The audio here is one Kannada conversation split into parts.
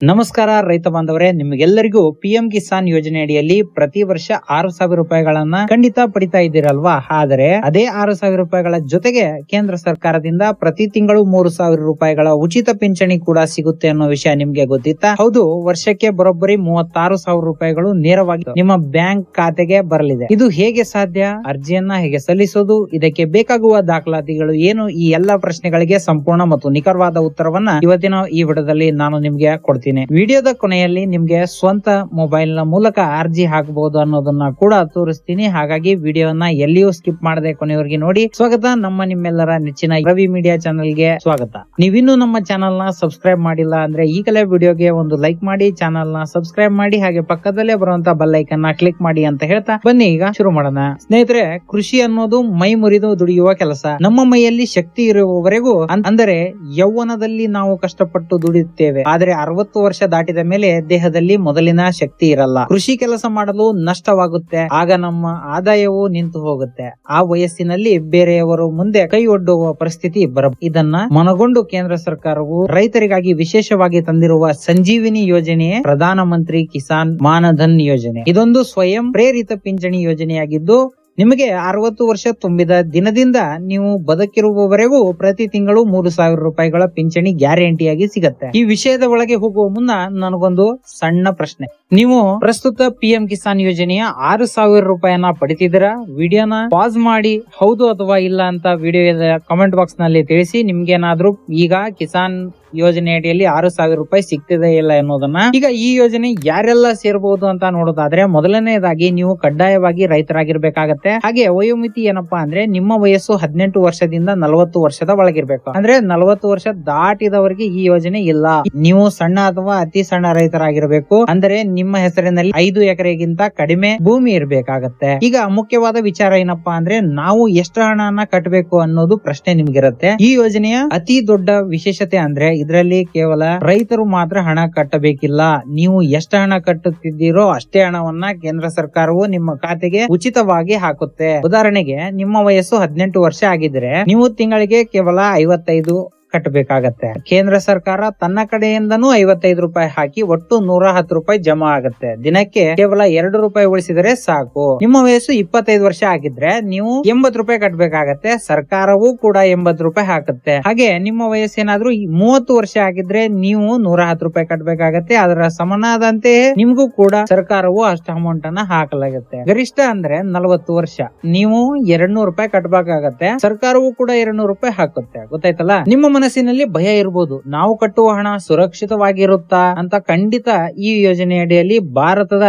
ನಮಸ್ಕಾರ ರೈತ ಬಾಂಧವರೇ, ನಿಮಗೆಲ್ಲರಿಗೂ ಪಿಎಂ ಕಿಸಾನ್ ಯೋಜನೆ ಅಡಿಯಲ್ಲಿ ಪ್ರತಿ ವರ್ಷ 6,000 ರೂಪಾಯಿಗಳನ್ನ ಖಂಡಿತ ಪಡಿತಾ ಇದ್ದೀರಲ್ವಾ. ಆದರೆ ಅದೇ 6,000 ರೂಪಾಯಿಗಳ ಜೊತೆಗೆ ಕೇಂದ್ರ ಸರ್ಕಾರದಿಂದ ಪ್ರತಿ ತಿಂಗಳು 3,000 ರೂಪಾಯಿಗಳ ಉಚಿತ ಪಿಂಚಣಿ ಕೂಡ ಸಿಗುತ್ತೆ ಅನ್ನೋ ವಿಷಯ ನಿಮ್ಗೆ ಗೊತ್ತಿತ್ತಾ? ಹೌದು, ವರ್ಷಕ್ಕೆ ಬರೋಬ್ಬರಿ 36,000 ರೂಪಾಯಿಗಳು ನೇರವಾಗಿ ನಿಮ್ಮ ಬ್ಯಾಂಕ್ ಖಾತೆಗೆ ಬರಲಿದೆ. ಇದು ಹೇಗೆ ಸಾಧ್ಯ? ಅರ್ಜಿಯನ್ನ ಹೇಗೆ ಸಲ್ಲಿಸೋದು? ಇದಕ್ಕೆ ಬೇಕಾಗುವ ದಾಖಲಾತಿಗಳು ಏನು? ಈ ಎಲ್ಲಾ ಪ್ರಶ್ನೆಗಳಿಗೆ ಸಂಪೂರ್ಣ ಮತ್ತು ನಿಖರವಾದ ಉತ್ತರವನ್ನ ಇವತ್ತಿನ ಈ ವಿಡಿಯೋದಲ್ಲಿ ನಾನು ನಿಮ್ಗೆ ಕೊಡ್ತೀನಿ. ವಿಡಿಯೋದ ಕೊನೆಯಲ್ಲಿ ನಿಮ್ಗೆ ಸ್ವಂತ ಮೊಬೈಲ್ ನ ಮೂಲಕ ಅರ್ಜಿ ಹಾಕಬಹುದು ಅನ್ನೋದನ್ನ ಕೂಡ ತೋರಿಸ್ತೀನಿ. ಹಾಗಾಗಿ ವಿಡಿಯೋನ ಎಲ್ಲಿಯೂ ಸ್ಕಿಪ್ ಮಾಡದೆ ಕೊನೆಯವರೆಗೆ ನೋಡಿ. ಸ್ವಾಗತ ನಮ್ಮ ನಿಮ್ಮೆಲ್ಲರ ನೆಚ್ಚಿನ ರವಿ ಮೀಡಿಯಾ ಚಾನೆಲ್ ಗೆ ಸ್ವಾಗತ. ನೀವಿನ್ನೂ ನಮ್ಮ ಚಾನೆಲ್ ನ ಸಬ್ಸ್ಕ್ರೈಬ್ ಮಾಡಿಲ್ಲ ಅಂದ್ರೆ ಈಗಲೇ ವಿಡಿಯೋಗೆ ಒಂದು ಲೈಕ್ ಮಾಡಿ, ಚಾನೆಲ್ ನ ಸಬ್ಸ್ಕ್ರೈಬ್ ಮಾಡಿ, ಹಾಗೆ ಪಕ್ಕದಲ್ಲೇ ಬರುವಂತ ಬೆಲ್ ಐಕನ್ ನ ಕ್ಲಿಕ್ ಮಾಡಿ ಅಂತ ಹೇಳ್ತಾ ಬನ್ನಿ ಈಗ ಶುರು ಮಾಡೋಣ. ಸ್ನೇಹಿತರೆ, ಕೃಷಿ ಅನ್ನೋದು ಮೈ ಮುರಿದು ದುಡಿಯುವ ಕೆಲಸ. ನಮ್ಮ ಮೈಯಲ್ಲಿ ಶಕ್ತಿ ಇರುವವರೆಗೂ, ಅಂದರೆ ಯೌವನದಲ್ಲಿ ನಾವು ಕಷ್ಟಪಟ್ಟು ದುಡಿಯುತ್ತೇವೆ. ಆದ್ರೆ 60 ವರ್ಷ ದಾಟಿದ ಮೇಲೆ ದೇಹದಲ್ಲಿ ಮೊದಲಿನ ಶಕ್ತಿ ಇರಲ್ಲ. ಕೃಷಿ ಕೆಲಸ ಮಾಡಲು ನಷ್ಟವಾಗುತ್ತೆ. ಆಗ ನಮ್ಮ ಆದಾಯವೂ ನಿಂತು ಹೋಗುತ್ತೆ. ಆ ವಯಸ್ಸಿನಲ್ಲಿ ಬೇರೆಯವರು ಮುಂದೆ ಕೈ ಒಡ್ಡುವ ಪರಿಸ್ಥಿತಿ ಬರಬಹುದು. ಇದನ್ನ ಮನಗೊಂಡು ಕೇಂದ್ರ ಸರ್ಕಾರವು ರೈತರಿಗಾಗಿ ವಿಶೇಷವಾಗಿ ತಂದಿರುವ ಸಂಜೀವಿನಿ ಯೋಜನೆಯೇ ಪ್ರಧಾನ ಮಂತ್ರಿ ಕಿಸಾನ್ ಮಾನಧನ್ ಯೋಜನೆ. ಇದೊಂದು ಸ್ವಯಂ ಪ್ರೇರಿತ ಪಿಂಚಣಿ ಯೋಜನೆಯಾಗಿದ್ದು, ನಿಮಗೆ 60 ವರ್ಷ ತುಂಬಿದ ದಿನದಿಂದ ನೀವು ಬದುಕಿರುವವರೆಗೂ ಪ್ರತಿ ತಿಂಗಳು 3,000 ರೂಪಾಯಿಗಳ ಪಿಂಚಣಿ ಗ್ಯಾರಂಟಿಯಾಗಿ ಸಿಗತ್ತೆ. ಈ ವಿಷಯದ ಒಳಗೆ ಹೋಗುವ ಮುನ್ನ ನನಗೊಂದು ಸಣ್ಣ ಪ್ರಶ್ನೆ. ನೀವು ಪ್ರಸ್ತುತ ಪಿಎಂ ಕಿಸಾನ್ ಯೋಜನೆಯ 6,000 ರೂಪಾಯಿಯನ್ನ ಪಡಿತಿದ್ದೀರಾ? ವಿಡಿಯೋನ ಪಾಸ್ ಮಾಡಿ ಹೌದು ಅಥವಾ ಇಲ್ಲ ಅಂತ ವಿಡಿಯೋದ ಕಮೆಂಟ್ ಬಾಕ್ಸ್ ನಲ್ಲಿ ತಿಳಿಸಿ. ನಿಮ್ಗೇನಾದ್ರೂ ಈಗ ಕಿಸಾನ್ ಯೋಜನೆ ಅಡಿಯಲ್ಲಿ 6,000 ರೂಪಾಯಿ ಸಿಗ್ತಿದೆ ಇಲ್ಲ ಅನ್ನೋದನ್ನ. ಈಗ ಈ ಯೋಜನೆ ಯಾರೆಲ್ಲ ಸೇರಬಹುದು ಅಂತ ನೋಡೋದಾದ್ರೆ, ಮೊದಲನೇದಾಗಿ ನೀವು ಕಡ್ಡಾಯವಾಗಿ ರೈತರಾಗಿರ್ಬೇಕಾಗತ್ತೆ. ಹಾಗೆ ವಯೋಮಿತಿ ಏನಪ್ಪಾ ಅಂದ್ರೆ, ನಿಮ್ಮ ವಯಸ್ಸು 18 ವರ್ಷದಿಂದ 40 ವರ್ಷದ ಒಳಗಿರ್ಬೇಕು. ಅಂದ್ರೆ 40 ವರ್ಷ ದಾಟಿದವರಿಗೆ ಈ ಯೋಜನೆ ಇಲ್ಲ. ನೀವು ಸಣ್ಣ ಅಥವಾ ಅತಿ ಸಣ್ಣ ರೈತರಾಗಿರ್ಬೇಕು. ಅಂದ್ರೆ ನಿಮ್ಮ ಹೆಸರಿನಲ್ಲಿ 5 ಎಕರೆಗಿಂತ ಕಡಿಮೆ ಭೂಮಿ ಇರ್ಬೇಕಾಗತ್ತೆ. ಈಗ ಮುಖ್ಯವಾದ ವಿಚಾರ ಏನಪ್ಪಾ ಅಂದ್ರೆ, ನಾವು ಎಷ್ಟು ಹಣನ ಕಟ್ಟಬೇಕು ಅನ್ನೋದು ಪ್ರಶ್ನೆ ನಿಮ್ಗಿರುತ್ತೆ. ಈ ಯೋಜನೆಯ ಅತಿ ದೊಡ್ಡ ವಿಶೇಷತೆ ಅಂದ್ರೆ, ಇದರಲ್ಲಿ ಕೇವಲ ರೈತರು ಮಾತ್ರ ಹಣ ಕಟ್ಟಬೇಕಿಲ್ಲ. ನೀವು ಎಷ್ಟು ಹಣ ಕಟ್ಟುತ್ತಿದ್ದೀರೋ ಅಷ್ಟೇ ಹಣವನ್ನ ಕೇಂದ್ರ ಸರ್ಕಾರವು ನಿಮ್ಮ ಖಾತೆಗೆ ಉಚಿತವಾಗಿ ಹಾಕುತ್ತೆ. ಉದಾಹರಣೆಗೆ, ನಿಮ್ಮ ವಯಸ್ಸು 18 ವರ್ಷ ಆಗಿದ್ರೆ ನೀವು ತಿಂಗಳಿಗೆ ಕೇವಲ 55 ಕಟ್ಟಬೇಕಾಗತ್ತೆ. ಕೇಂದ್ರ ಸರ್ಕಾರ ತನ್ನ ಕಡೆಯಿಂದನೂ 55 ರೂಪಾಯಿ ಹಾಕಿ ಒಟ್ಟು 110 ರೂಪಾಯಿ ಜಮಾ ಆಗುತ್ತೆ. ದಿನಕ್ಕೆ ಕೇವಲ 2 ರೂಪಾಯಿ ಉಳಿಸಿದರೆ ಸಾಕು. ನಿಮ್ಮ ವಯಸ್ಸು 25 ವರ್ಷ ಆಗಿದ್ರೆ ನೀವು 80 ರೂಪಾಯಿ ಕಟ್ಟಬೇಕಾಗತ್ತೆ. ಸರ್ಕಾರವೂ ಕೂಡ 80 ರೂಪಾಯಿ ಹಾಕುತ್ತೆ. ಹಾಗೆ ನಿಮ್ಮ ವಯಸ್ಸೇನಾದ್ರೂ 30 ವರ್ಷ ಆಗಿದ್ರೆ ನೀವು 110 ರೂಪಾಯಿ ಕಟ್ಟಬೇಕಾಗತ್ತೆ. ಅದರ ಸಮನಾದಂತೆ ನಿಮ್ಗೂ ಕೂಡ ಸರ್ಕಾರವು ಅಷ್ಟು ಅಮೌಂಟ್ ಅನ್ನ ಹಾಕಲಾಗುತ್ತೆ. ಗರಿಷ್ಠ ಅಂದ್ರೆ 40 ವರ್ಷ ನೀವು 200 ರೂಪಾಯಿ ಕಟ್ಟಬೇಕಾಗತ್ತೆ. ಸರ್ಕಾರವೂ ಕೂಡ 200 ರೂಪಾಯಿ ಹಾಕುತ್ತೆ. ಗೊತ್ತಾಯ್ತಲ್ಲ? ನಿಮ್ಮ ಮನಸ್ಸಿನಲ್ಲಿ ಭಯ ಇರಬಹುದು, ನಾವು ಕಟ್ಟುವ ಹಣ ಸುರಕ್ಷಿತವಾಗಿರುತ್ತಾ ಅಂತ. ಖಂಡಿತ ಈ ಯೋಜನೆ ಅಡಿಯಲ್ಲಿ ಭಾರತದ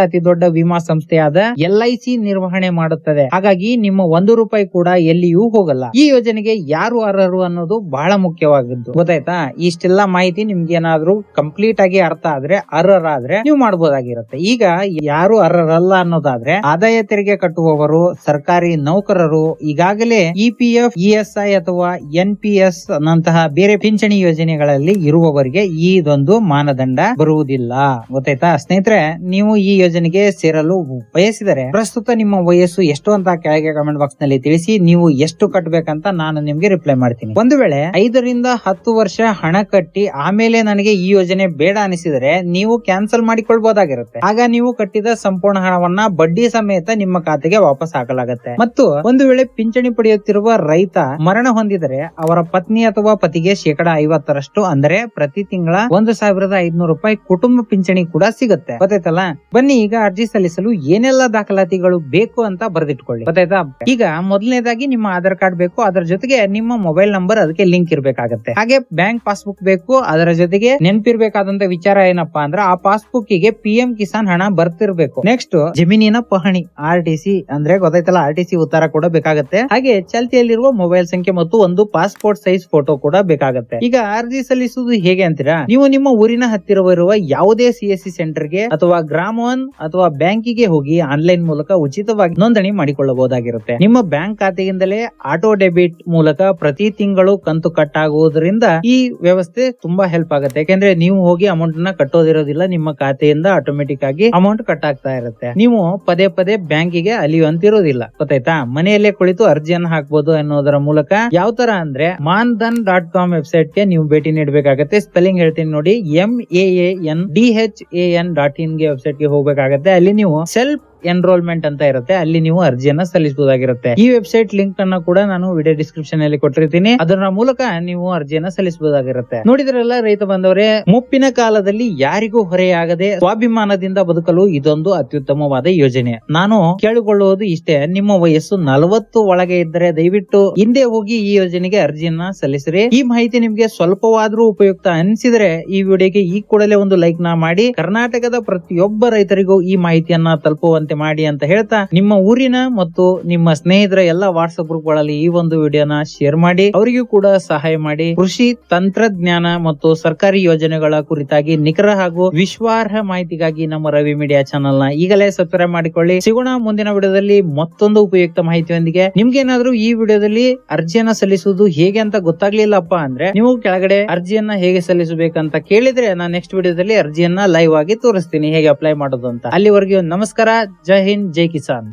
ಅತಿ ದೊಡ್ಡ ವಿಮಾ ಸಂಸ್ಥೆಯಾದ LIC ನಿರ್ವಹಣೆ ಮಾಡುತ್ತದೆ. ಹಾಗಾಗಿ ನಿಮ್ಮ 1 ರೂಪಾಯಿ ಕೂಡ ಎಲ್ಲಿಯೂ ಹೋಗಲ್ಲ. ಈ ಯೋಜನೆಗೆ ಯಾರು ಅರ್ಹರು ಅನ್ನೋದು ಬಹಳ ಮುಖ್ಯವಾಗಿದ್ದು. ಗೊತ್ತಾಯ್ತಾ? ಇಷ್ಟೆಲ್ಲಾ ಮಾಹಿತಿ ನಿಮ್ಗೆ ಏನಾದ್ರೂ ಕಂಪ್ಲೀಟ್ ಆಗಿ ಅರ್ಥ ಆದ್ರೆ, ಅರ್ಹರಾದ್ರೆ ನೀವು ಮಾಡಬಹುದಾಗಿರುತ್ತೆ. ಈಗ ಯಾರು ಅರ್ಹರಲ್ಲ ಅನ್ನೋದಾದ್ರೆ, ಆದಾಯ ತೆರಿಗೆ ಕಟ್ಟುವವರು, ಸರ್ಕಾರಿ ನೌಕರರು, ಈಗಾಗಲೇ EPF, ESI ಅಥವಾ NPS ನಂತಹ ಬೇರೆ ಪಿಂಚಣಿ ಯೋಜನೆಗಳಲ್ಲಿ ಇರುವವರಿಗೆ ಇದೊಂದು ಮಾನದಂಡ ಬರುವುದಿಲ್ಲ. ಗೊತ್ತಾಯ್ತಾ ಸ್ನೇಹಿತರೆ? ನೀವು ಈ ಯೋಜನೆಗೆ ಸೇರಲು ಬಯಸಿದರೆ ಪ್ರಸ್ತುತ ನಿಮ್ಮ ವಯಸ್ಸು ಎಷ್ಟು ಅಂತ ಕೆಳಗೆ ಕಮೆಂಟ್ ಬಾಕ್ಸ್ ನಲ್ಲಿ ತಿಳಿಸಿ. ನೀವು ಎಷ್ಟು ಕಟ್ಟಬೇಕಂತ ನಾನು ನಿಮ್ಗೆ ರಿಪ್ಲೈ ಮಾಡ್ತೀನಿ. ಒಂದು ವೇಳೆ 5 ರಿಂದ 10 ವರ್ಷ ಹಣ ಕಟ್ಟಿ ಆಮೇಲೆ ನನಗೆ ಈ ಯೋಜನೆ ಬೇಡ ಅನಿಸಿದರೆ ನೀವು ಕ್ಯಾನ್ಸಲ್ ಮಾಡಿಕೊಳ್ಬಹುದಾಗಿರುತ್ತೆ. ಆಗ ನೀವು ಕಟ್ಟಿದ ಸಂಪೂರ್ಣ ಹಣವನ್ನ ಬಡ್ಡಿ ಸಮೇತ ನಿಮ್ಮ ಖಾತೆಗೆ ವಾಪಸ್ ಹಾಕಲಾಗುತ್ತೆ. ಮತ್ತು ಒಂದು ವೇಳೆ ಪಿಂಚಣಿ ಪಡೆಯುತ್ತಿರುವ ರೈತ ಮರಣ ಹೊಂದಿದರೆ ಅವರ ಪತ್ನಿ ಅಥವಾ ಪತಿಗೆ 50% ಅಂದರೆ ಪ್ರತಿ ತಿಂಗಳ 1,500 ರೂಪಾಯಿ ಕುಟುಂಬ ಪಿಂಚಣಿ ಕೂಡ ಸಿಗುತ್ತೆ. ಗೊತ್ತಾಯ್ತಲ್ಲ? ಬನ್ನಿ ಈಗ ಅರ್ಜಿ ಸಲ್ಲಿಸಲು ಏನೆಲ್ಲ ದಾಖಲಾತಿಗಳು ಬೇಕು ಅಂತ ಬರೆದಿಟ್ಕೊಳ್ಳಿ. ಗೊತ್ತಾಯ್ತಾ? ಈಗ ಮೊದಲನೇದಾಗಿ ನಿಮ್ಮ ಆಧಾರ್ ಕಾರ್ಡ್ ಬೇಕು. ಅದರ ಜೊತೆಗೆ ನಿಮ್ಮ ಮೊಬೈಲ್ ನಂಬರ್ ಅದಕ್ಕೆ ಲಿಂಕ್ ಇರಬೇಕಾಗುತ್ತೆ. ಹಾಗೆ ಬ್ಯಾಂಕ್ ಪಾಸ್ಬುಕ್ ಬೇಕು. ಅದರ ಜೊತೆಗೆ ನೆನಪಿರ್ಬೇಕಾದಂತ ವಿಚಾರ ಏನಪ್ಪಾ ಅಂದ್ರೆ, ಆ ಪಾಸ್ಬುಕ್ ಗೆ PM ಕಿಸಾನ್ ಹಣ ಬರ್ತಿರ್ಬೇಕು. ನೆಕ್ಸ್ಟ್ ಜಮೀನಿನ ಪಹಣಿ RTC ಅಂದ್ರೆ ಗೊತ್ತಾಯ್ತಲ್ಲ, RTC ಉತ್ತರ ಕೂಡ ಬೇಕಾಗುತ್ತೆ. ಹಾಗೆ ಚಾಲ್ತಿಯಲ್ಲಿರುವ ಮೊಬೈಲ್ ಸಂಖ್ಯೆ ಮತ್ತು ಒಂದು ಪಾಸ್ಪೋರ್ಟ್ ಸೈಜ್ ಫೋಟೋ ಕೂಡ ಬೇಕಾಗುತ್ತೆ. ಈಗ ಅರ್ಜಿ ಸಲ್ಲಿಸುವುದು ಹೇಗೆ ಅಂತೀರಾ? ನೀವು ನಿಮ್ಮ ಊರಿನ ಹತ್ತಿರವಿರುವ ಯಾವುದೇ CSC ಸೆಂಟರ್ಗೆ ಅಥವಾ ಗ್ರಾಮ 1 ಅಥವಾ ಬ್ಯಾಂಕಿಗೆ ಹೋಗಿ ಆನ್ಲೈನ್ ಮೂಲಕ ಉಚಿತವಾಗಿ ನೋಂದಣಿ ಮಾಡಿಕೊಳ್ಳಬಹುದಾಗಿರುತ್ತೆ. ನಿಮ್ಮ ಬ್ಯಾಂಕ್ ಖಾತೆಯಿಂದಲೇ ಆಟೋ ಡೆಬಿಟ್ ಮೂಲಕ ಪ್ರತಿ ತಿಂಗಳು ಕಂತು ಕಟ್ ಆಗುವುದರಿಂದ ಈ ವ್ಯವಸ್ಥೆ ತುಂಬಾ ಹೆಲ್ಪ್ ಆಗುತ್ತೆ. ಯಾಕೆಂದ್ರೆ ನೀವು ಹೋಗಿ ಅಮೌಂಟ್ ನ ಕಟ್ಟೋದಿರೋದಿಲ್ಲ, ನಿಮ್ಮ ಖಾತೆಯಿಂದ ಆಟೋಮೆಟಿಕ್ ಆಗಿ ಅಮೌಂಟ್ ಕಟ್ ಆಗ್ತಾ ಇರುತ್ತೆ. ನೀವು ಪದೇ ಪದೇ ಬ್ಯಾಂಕಿಗೆ ಅಲಿಯುವಂತಿರೋದಿಲ್ಲ. ಗೊತ್ತಾಯ್ತಾ? ಮನೆಯಲ್ಲೇ ಕುಳಿತು ಅರ್ಜಿಯನ್ನು ಹಾಕಬಹುದು ಅನ್ನೋದರ ಮೂಲಕ. ಯಾವ ತರ ಅಂದ್ರೆ, ಮಾನ್ಧನ್.com ಟೆಲಿಗ್ರಾಮ್ ವೆಬ್ಸೈಟ್ ಗೆ ನೀವು ಭೇಟಿ ನೀಡಬೇಕಾಗತ್ತೆ. ಸ್ಪೆಲ್ಲಿಂಗ್ ಹೇಳ್ತೀನಿ ನೋಡಿ, MAANDHAN.in ಗೆ ವೆಬ್ಸೈಟ್ ಗೆ ಹೋಗ್ಬೇಕಾಗತ್ತೆ. ಅಲ್ಲಿ ನೀವು ಸೆಲ್ಫ್ ಎನ್ರೋಲ್ಮೆಂಟ್ ಅಂತ ಇರುತ್ತೆ, ಅಲ್ಲಿ ನೀವು ಅರ್ಜಿಯನ್ನ ಸಲ್ಲಿಸಬಹುದಾಗಿರುತ್ತೆ. ಈ ವೆಬ್ಸೈಟ್ ಲಿಂಕ್ ಅನ್ನ ಕೂಡ ನಾನು ವಿಡಿಯೋ ಡಿಸ್ಕ್ರಿಪ್ಷನ್ ಅಲ್ಲಿ ಕೊಟ್ಟಿರ್ತೀನಿ, ಅದರ ಮೂಲಕ ನೀವು ಅರ್ಜಿಯನ್ನ ಸಲ್ಲಿಸಬಹುದಾಗಿರುತ್ತೆ. ನೋಡಿದ್ರಲ್ಲ ರೈತ ಬಂದವರೇ, ಮುಪ್ಪಿನ ಕಾಲದಲ್ಲಿ ಯಾರಿಗೂ ಹೊರೆಯಾಗದೆ ಸ್ವಾಭಿಮಾನದಿಂದ ಬದುಕಲು ಇದೊಂದು ಅತ್ಯುತ್ತಮವಾದ ಯೋಜನೆ. ನಾನು ಕೇಳಿಕೊಳ್ಳುವುದು ಇಷ್ಟೇ, ನಿಮ್ಮ ವಯಸ್ಸು 40 ಒಳಗೆ ಇದ್ದರೆ ದಯವಿಟ್ಟು ಹಿಂದೆ ಹೋಗಿ ಈ ಯೋಜನೆಗೆ ಅರ್ಜಿಯನ್ನ ಸಲ್ಲಿಸಿರಿ. ಈ ಮಾಹಿತಿ ನಿಮ್ಗೆ ಸ್ವಲ್ಪವಾದ್ರೂ ಉಪಯುಕ್ತ ಅನಿಸಿದ್ರೆ ಈ ವಿಡಿಯೋಗೆ ಈ ಕೂಡಲೇ ಒಂದು ಲೈಕ್ ನ ಮಾಡಿ, ಕರ್ನಾಟಕದ ಪ್ರತಿಯೊಬ್ಬ ರೈತರಿಗೂ ಈ ಮಾಹಿತಿಯನ್ನ ತಲುಪುವಂತೆ ಮಾಡಿ ಅಂತ ಹೇಳ್ತಾ, ನಿಮ್ಮ ಊರಿನ ಮತ್ತು ನಿಮ್ಮ ಸ್ನೇಹಿತರ ಎಲ್ಲ ವಾಟ್ಸ್ಆಪ್ ಗ್ರೂಪ್ ಗಳಲ್ಲಿ ಈ ಒಂದು ವಿಡಿಯೋನ ಶೇರ್ ಮಾಡಿ, ಅವರಿಗೂ ಕೂಡ ಸಹಾಯ ಮಾಡಿ. ಕೃಷಿ ತಂತ್ರಜ್ಞಾನ ಮತ್ತು ಸರ್ಕಾರಿ ಯೋಜನೆಗಳ ಕುರಿತಾಗಿ ನಿಖರ ಹಾಗೂ ವಿಶ್ವಾರ್ಹ ಮಾಹಿತಿಗಾಗಿ ನಮ್ಮ ರವಿ ಮೀಡಿಯಾ ಚಾನೆಲ್ ನ ಈಗಲೇ ಸಬ್ಸ್ಕ್ರೈಬ್ ಮಾಡಿಕೊಳ್ಳಿ. ಸಿಗೋಣ ಮುಂದಿನ ವಿಡಿಯೋದಲ್ಲಿ ಮತ್ತೊಂದು ಉಪಯುಕ್ತ ಮಾಹಿತಿಯೊಂದಿಗೆ. ನಿಮ್ಗೇನಾದ್ರೂ ಈ ವಿಡಿಯೋದಲ್ಲಿ ಅರ್ಜಿಯನ್ನ ಸಲ್ಲಿಸುವುದು ಹೇಗೆ ಅಂತ ಗೊತ್ತಾಗ್ಲಿಲ್ಲಪ್ಪ ಅಂದ್ರೆ, ನೀವು ಕೆಳಗಡೆ ಅರ್ಜಿಯನ್ನ ಹೇಗೆ ಸಲ್ಲಿಸಬೇಕಂತ ಕೇಳಿದ್ರೆ ನಾನು ನೆಕ್ಸ್ಟ್ ವಿಡಿಯೋದಲ್ಲಿ ಅರ್ಜಿಯನ್ನ ಲೈವ್ ಆಗಿ ತೋರಿಸ್ತೀನಿ ಹೇಗೆ ಅಪ್ಲೈ ಮಾಡೋದು ಅಂತ. ಅಲ್ಲಿವರೆಗೂ ನಮಸ್ಕಾರ. ಜೈ ಹಿಂದ್, ಜೈ ಕಿಸಾನ್.